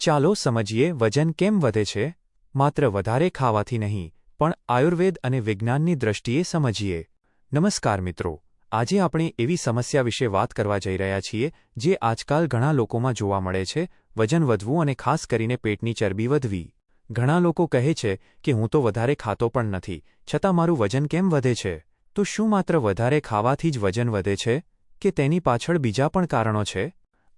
ચાલો સમજીએ વજન કેમ વધે છે. માત્ર વધારે ખાવાથી નહીં, પણ આયુર્વેદ અને વિજ્ઞાનની દૃષ્ટિએ સમજીએ. નમસ્કાર મિત્રો, આજે આપણે એવી સમસ્યા વિશે વાત કરવા જઈ રહ્યા છીએ જે આજકાલ ઘણા લોકોમાં જોવા મળે છે: વજન વધવું અને ખાસ કરીને પેટની ચરબી વધવી. ઘણા લોકો કહે છે કે હું તો વધારે ખાતો પણ નથી, છતાં મારું વજન કેમ વધે છે? તો શું માત્ર વધારે ખાવાથી જ વજન વધે છે, કે તેની પાછળ બીજા પણ કારણો છે?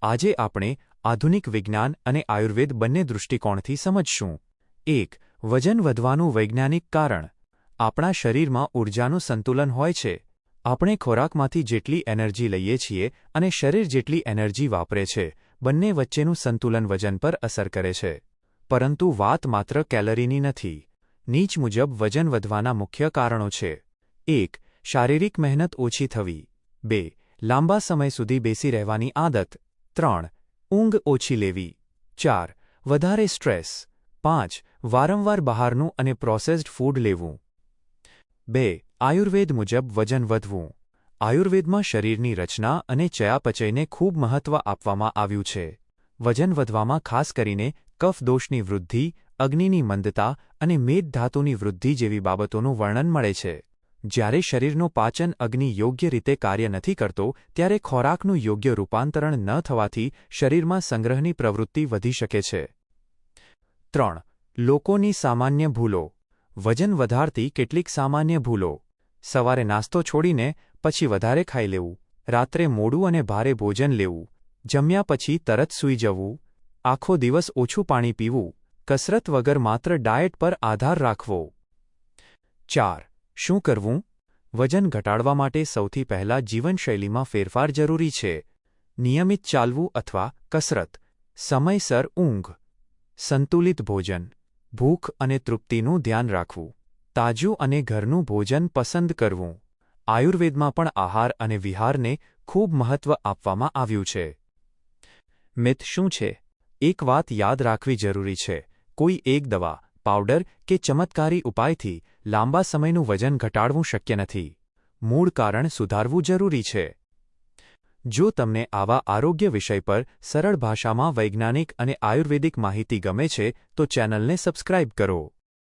આજે આપણે આધુનિક વિજ્ઞાન અને આયુર્વેદ બંને દૃષ્ટિકોણથી સમજશું. 1. વજન વધવાનું વૈજ્ઞાનિક કારણ. આપણા શરીરમાં ઊર્જાનું સંતુલન હોય છે. આપણે ખોરાકમાંથી જેટલી એનર્જી લઈએ છીએ અને શરીર જેટલી એનર્જી વાપરે છે, બંને વચ્ચેનું સંતુલન વજન પર અસર કરે છે. પરંતુ વાત માત્ર કેલરીની નથી. નીચે મુજબ વજન વધવાના મુખ્ય કારણો છે. 1. શારીરિક મહેનત ઓછી થવી. 2. લાંબા સમય સુધી બેસી રહેવાની આદત. 3. ઊંઘ ઓછી લેવી. 4. વધારે સ્ટ્રેસ. 5. વારંવાર બહારનું અને પ્રોસેસ્ડ ફૂડ લેવું. 2. આયુર્વેદ મુજબ વજન વધવું. આયુર્વેદમાં શરીરની રચના અને ચયાપચયને ખૂબ મહત્વ આપવામાં આવ્યું છે. વજન વધવામાં ખાસ કરીને કફ દોષની વૃદ્ધિ, અગ્નિની મંદતા અને મેદધાતુની વૃદ્ધિ જેવી બાબતોનું વર્ણન મળે છે. જ્યારે શરીરનો પાચન અગ્નિ યોગ્ય રીતે કાર્ય નથી કરતો, ત્યારે ખોરાકનું યોગ્ય રૂપાંતરણ ન થવાથી શરીરમાં સંગ્રહની પ્રવૃત્તિ વધી શકે છે. 3. લોકોની સામાન્ય ભૂલો. વજન વધારતી કેટલીક સામાન્ય ભૂલો. સવારે નાસ્તો છોડીને પછી વધારે ખાઈ લેવું. રાત્રે મોડું અને ભારે ભોજન લેવું. જમ્યા પછી તરત સૂઈ જવું. આખો દિવસ ઓછું પાણી પીવું. કસરત વગર માત્ર ડાયટ પર આધાર રાખવો. 4. શું કરવું? વજન ઘટાડવા માટે સૌથી પહેલાં જીવનશૈલીમાં ફેરફાર જરૂરી છે. નિયમિત ચાલવું અથવા કસરત. સમયસર ઊંઘ. સંતુલિત ભોજન. ભૂખ અને તૃપ્તિનું ધ્યાન રાખવું. તાજું અને ઘરનું ભોજન પસંદ કરવું. આયુર્વેદમાં પણ આહાર અને વિહારને ખૂબ મહત્વ આપવામાં આવ્યું છે. મિથ શું છે? એક વાત યાદ રાખવી જરૂરી છે: કોઈ એક દવા, પાવડર કે ચમત્કારી ઉપાયથી લાંબા સમયનું વજન ઘટાડવું શક્ય નથી. મૂળ કારણ સુધારવું જરૂરી છે. જો તમને આવા આરોગ્ય વિષય પર સરળ ભાષામાં વૈજ્ઞાનિક અને આયુર્વેદિક માહિતી ગમે છે, તો ચેનલને સબસ્ક્રાઇબ કરો.